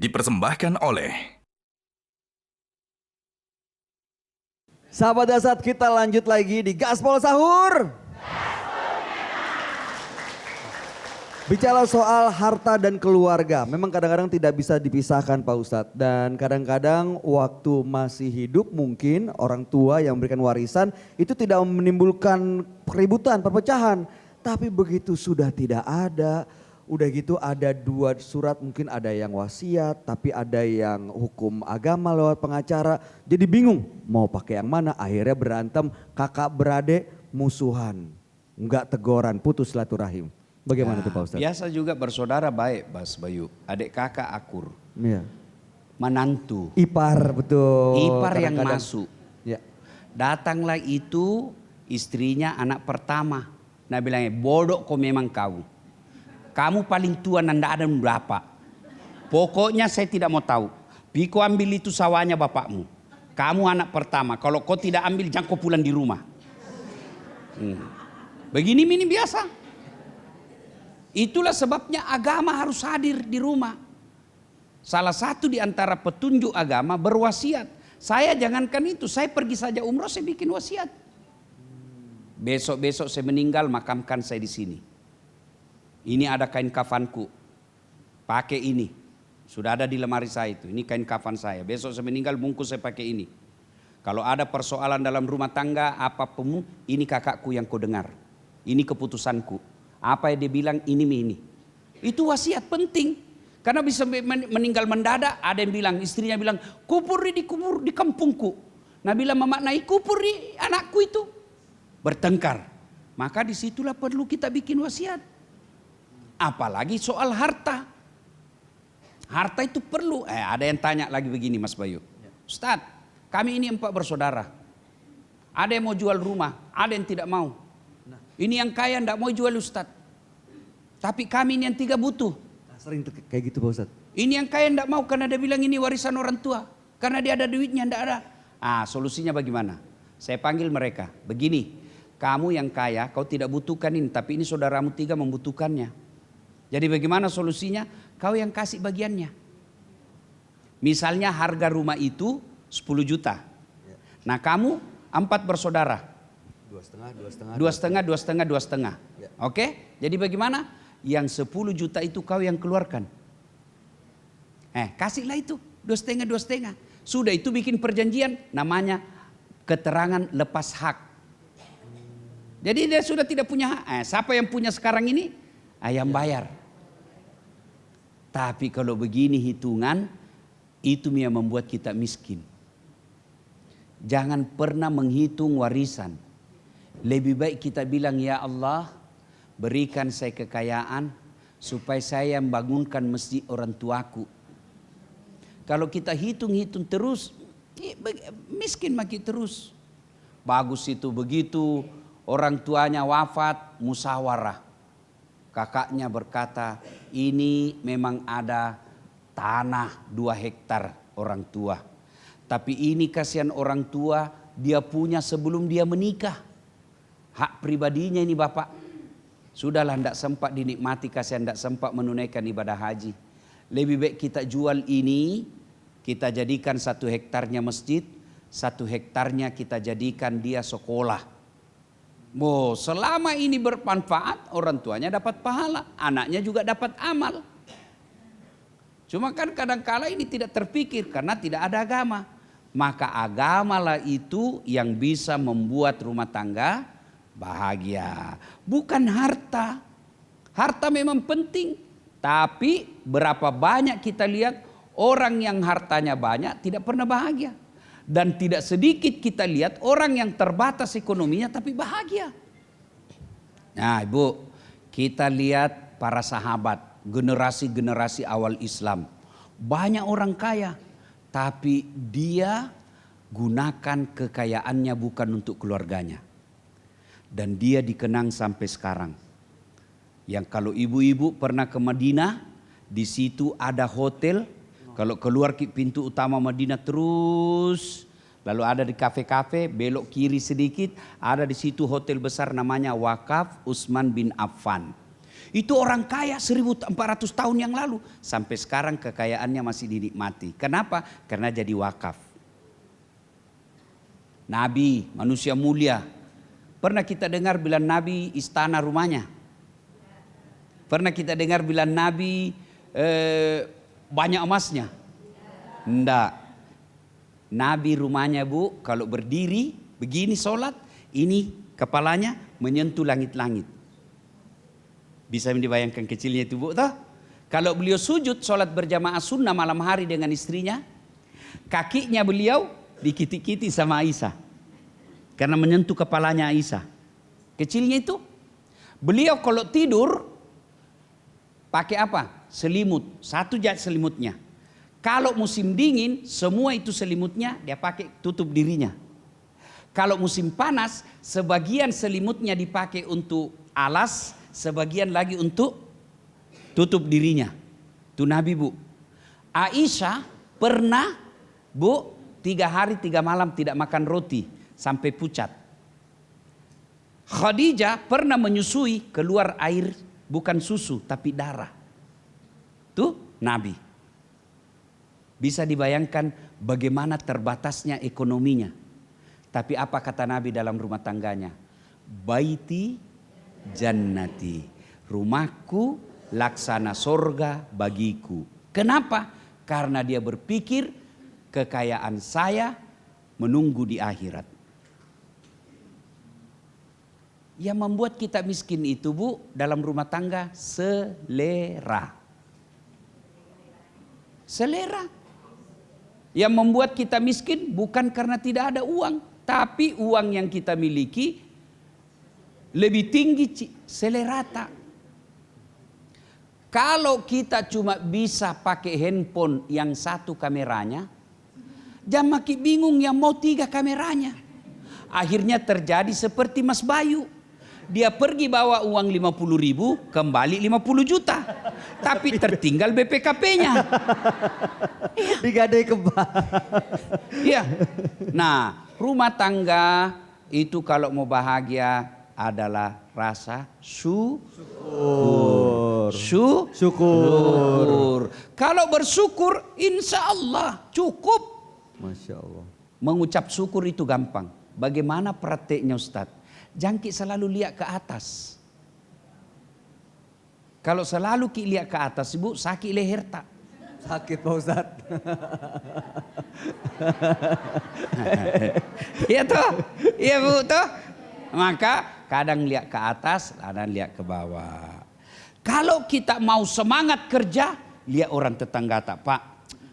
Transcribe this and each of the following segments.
dipersembahkan oleh Sahabat Dasar, kita lanjut lagi di Gaspol Sahur. Bicara soal harta dan keluarga, memang kadang-kadang tidak bisa dipisahkan Pak Ustadz. Dan kadang-kadang waktu masih hidup mungkin orang tua yang memberikan warisan itu tidak menimbulkan keributan, perpecahan. Tapi begitu sudah tidak ada, udah gitu ada dua surat, mungkin ada yang wasiat tapi ada yang hukum agama lewat pengacara. Jadi bingung mau pakai yang mana, akhirnya berantem, kakak beradik musuhan. Enggak teguran, putus silaturahim. Bagaimana tuh Pak Ustadz? Biasa juga bersaudara baik Mas Bayu, adik kakak akur, Iya. menantu, Ipar betul. ipar yang Kadang-kadang. masuk. Ya. Datanglah itu istrinya anak pertama. Nah bilangnya bodoh kau memang kau. Kamu paling tua nanda ada berapa. Pokoknya saya tidak mau tahu. Piko ambil itu sawahnya bapakmu. Kamu anak pertama. Kalau kau tidak ambil jangan kau pulang di rumah. Begini ini biasa. Itulah sebabnya agama harus hadir di rumah. Salah satu di antara petunjuk agama berwasiat. Saya jangankan itu, saya pergi saja umroh saya bikin wasiat. Besok-besok saya meninggal makamkan saya di sini. Ini ada kain kafanku. Pakai ini. Sudah ada di lemari saya itu. Ini kain kafan saya. Besok saya meninggal bungkus saya pakai ini. Kalau ada persoalan dalam rumah tangga apapun, ini kakakku yang kau dengar. Ini keputusanku. Apa yang dia bilang ini. Itu wasiat penting. Karena bisa meninggal mendadak, ada yang bilang, istrinya bilang, kubur di kampungku. Nah bilang memaknai kubur di anakku itu. Bertengkar. Maka disitulah perlu kita bikin wasiat. Apalagi soal harta. Harta itu perlu. Ada yang tanya lagi begini Mas Bayu. Ustadz, kami ini 4 bersaudara. Ada yang mau jual rumah, ada yang tidak mau. Ini yang kaya tidak mau jual Ustadz. Tapi kami ini yang 3 butuh. Sering kayak gitu Pak Ustadz. Ini yang kaya tidak mau karena dia bilang ini warisan orang tua. Karena dia ada duitnya tidak ada. Solusinya bagaimana? Saya panggil mereka. Begini, kamu yang kaya kau tidak butuhkan ini. Tapi ini saudaramu 3 membutuhkannya. Jadi bagaimana solusinya? Kau yang kasih bagiannya. Misalnya harga rumah itu 10 juta. Nah kamu 4 bersaudara. 2,5. Ya. Oke? Jadi bagaimana? Yang 10 juta itu kau yang keluarkan. Kasihlah itu 2,5. Sudah itu bikin perjanjian namanya keterangan lepas hak. Jadi dia sudah tidak punya hak. Siapa yang punya sekarang ini? Yang bayar. Tapi kalau begini hitungan, itu yang membuat kita miskin. Jangan pernah menghitung warisan. Lebih baik kita bilang, ya Allah, berikan saya kekayaan supaya saya membangunkan masjid orang tuaku. Kalau kita hitung-hitung terus, miskin makin terus. Bagus itu begitu, orang tuanya wafat, musyawarah. Kakaknya berkata, ini memang ada tanah 2 hektar orang tua. Tapi ini kasihan orang tua, dia punya sebelum dia menikah. Hak pribadinya ini bapak. Sudahlah tidak sempat dinikmati, kasihan tidak sempat menunaikan ibadah haji. Lebih baik kita jual ini, kita jadikan 1 hektarnya masjid, 1 hektarnya kita jadikan dia sekolah. Selama ini bermanfaat, orang tuanya dapat pahala, anaknya juga dapat amal. Cuma kan kadang-kala ini tidak terpikir karena tidak ada agama. Maka agamalah itu yang bisa membuat rumah tangga bahagia. Bukan harta. Harta memang penting. Tapi berapa banyak kita lihat orang yang hartanya banyak tidak pernah bahagia. Dan tidak sedikit kita lihat orang yang terbatas ekonominya tapi bahagia. Nah Ibu, kita lihat para sahabat, generasi-generasi awal Islam. Banyak orang kaya, tapi dia gunakan kekayaannya bukan untuk keluarganya. Dan dia dikenang sampai sekarang. Yang kalau ibu-ibu pernah ke Madinah, di situ ada hotel. Kalau keluar pintu utama Madinah terus, lalu ada di kafe-kafe, belok kiri sedikit, ada di situ hotel besar namanya Wakaf Utsman bin Affan. Itu orang kaya 1400 tahun yang lalu. Sampai sekarang kekayaannya masih dinikmati. Kenapa? Karena jadi wakaf. Nabi, manusia mulia. Pernah kita dengar bilang Nabi istana rumahnya? Pernah kita dengar bilang Nabi banyak emasnya? Enggak. Nabi rumahnya Bu, kalau berdiri begini sholat, ini kepalanya menyentuh langit-langit. Bisa dibayangkan kecilnya itu Bu, toh? Kalau beliau sujud sholat berjamaah sunnah malam hari dengan istrinya, kakinya beliau dikiti-kiti sama Aisyah. Karena menyentuh kepalanya Aisyah. Kecilnya itu. Beliau kalau tidur, pakai apa? Selimut. Satu jas selimutnya. Kalau musim dingin, semua itu selimutnya dia pakai tutup dirinya. Kalau musim panas, sebagian selimutnya dipakai untuk alas, sebagian lagi untuk tutup dirinya. Itu Nabi Bu. Aisyah pernah Bu 3 hari 3 malam tidak makan roti sampai pucat. Khadijah pernah menyusui keluar air bukan susu tapi darah. Tuh Nabi. Bisa dibayangkan bagaimana terbatasnya ekonominya. Tapi apa kata Nabi dalam rumah tangganya? Baiti jannati. Rumahku laksana sorga bagiku. Kenapa? Karena dia berpikir kekayaan saya menunggu di akhirat. Yang membuat kita miskin itu Bu, dalam rumah tangga selera. Selera. Yang membuat kita miskin bukan karena tidak ada uang, tapi uang yang kita miliki lebih tinggi selerata. Kalau kita cuma bisa pakai handphone yang satu kameranya, jangan makin bingung yang mau 3 kameranya. Akhirnya terjadi seperti Mas Bayu. Dia pergi bawa uang 50.000, kembali 50 juta. Tapi tertinggal BPKP-nya. Digadai ke bank. Iya. Nah, rumah tangga itu kalau mau bahagia adalah rasa syukur. Syukur. Kalau bersyukur, insya Allah cukup. Masya Allah. Mengucap syukur itu gampang. Bagaimana prakteknya Ustadz? Jangkik selalu lihat ke atas. Kalau selalu lihat ke atas, Ibu, sakit leher tak? Sakit Pak Ustadz. Iya toh? Iya Bu toh? Maka kadang lihat ke atas, kadang lihat ke bawah. Kalau kita mau semangat kerja, lihat orang tetangga tak, Pak.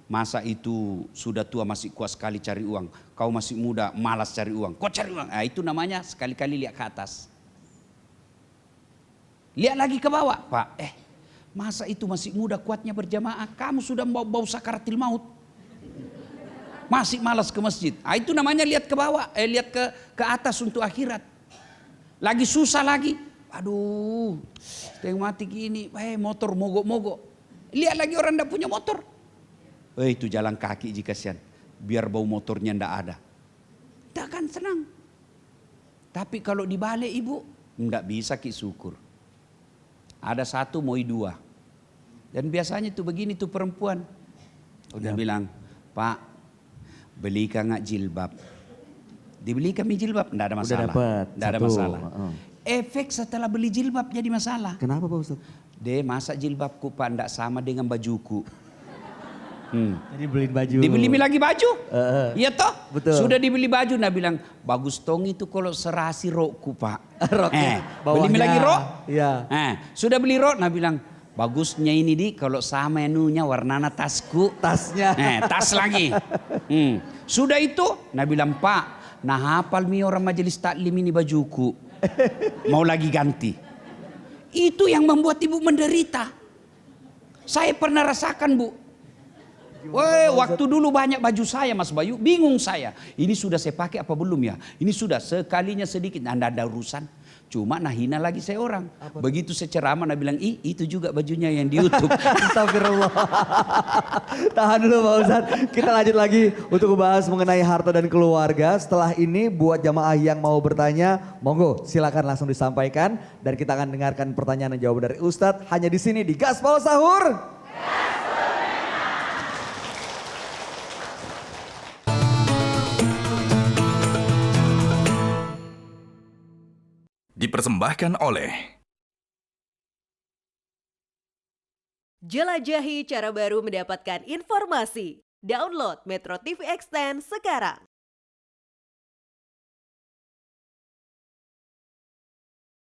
Masa itu sudah tua masih kuat sekali cari uang. Kau masih muda malas cari uang. Kau cari uang. Nah, itu namanya sekali-kali lihat ke atas. Lihat lagi ke bawah. Pak, masa itu masih muda kuatnya berjamaah. Kamu sudah bau sakaratil maut. Masih malas ke masjid. Nah, itu namanya lihat ke bawah. Lihat ke atas untuk akhirat. Lagi susah lagi. Aduh, setengah mati gini. Motor mogok-mogok. Lihat lagi orang tidak punya motor. Itu jalan kaki jika kasihan. Biar bau motornya ndak ada. Tak akan senang. Tapi kalau dibalik Ibu, ndak bisa syukur. Ada 1 mau 2. Dan biasanya tuh begini tuh perempuan. Udah bilang, Pak, belikan nggak jilbab? Dibelikan jilbab, ndak ada masalah. Ndak ada masalah. Efek setelah beli jilbab jadi masalah. Kenapa Pak Ustadz? Masa jilbabku Pak ndak sama dengan bajuku. Jadi beliin baju. Dibeli lagi baju. Iya toh? Betul. Sudah dibeli baju, nah bilang bagus tong itu kalau serasi rokku Pak. Beli lagi rok. Iya. Sudah beli rok, nah bilang bagusnya ini kalau sama enunya warnana tasku. Tasnya. Tas lagi. Sudah itu, nah bilang Pak, nah hafal mi orang majelis taklim ini bajuku. Mau lagi ganti. Itu yang membuat Ibu menderita. Saya pernah rasakan Bu. Waktu dulu banyak baju saya Mas Bayu, bingung saya. Ini sudah saya pakai apa belum ya? Ini sudah sekalinya sedikit, anda ada urusan. Cuma nah hina lagi seorang. Begitu seceramah nah bilang, ih itu juga bajunya yang di YouTube. Astagfirullah. Tahan dulu Pak Ustadz. Kita lanjut lagi untuk membahas mengenai harta dan keluarga. Setelah ini buat jamaah yang mau bertanya, monggo silakan langsung disampaikan. Dan kita akan dengarkan pertanyaan dan jawaban dari Ustadz hanya di sini di Gaspol Sahur. Dipersembahkan oleh Jelajahi cara baru mendapatkan informasi. Download Metro TV Extend sekarang.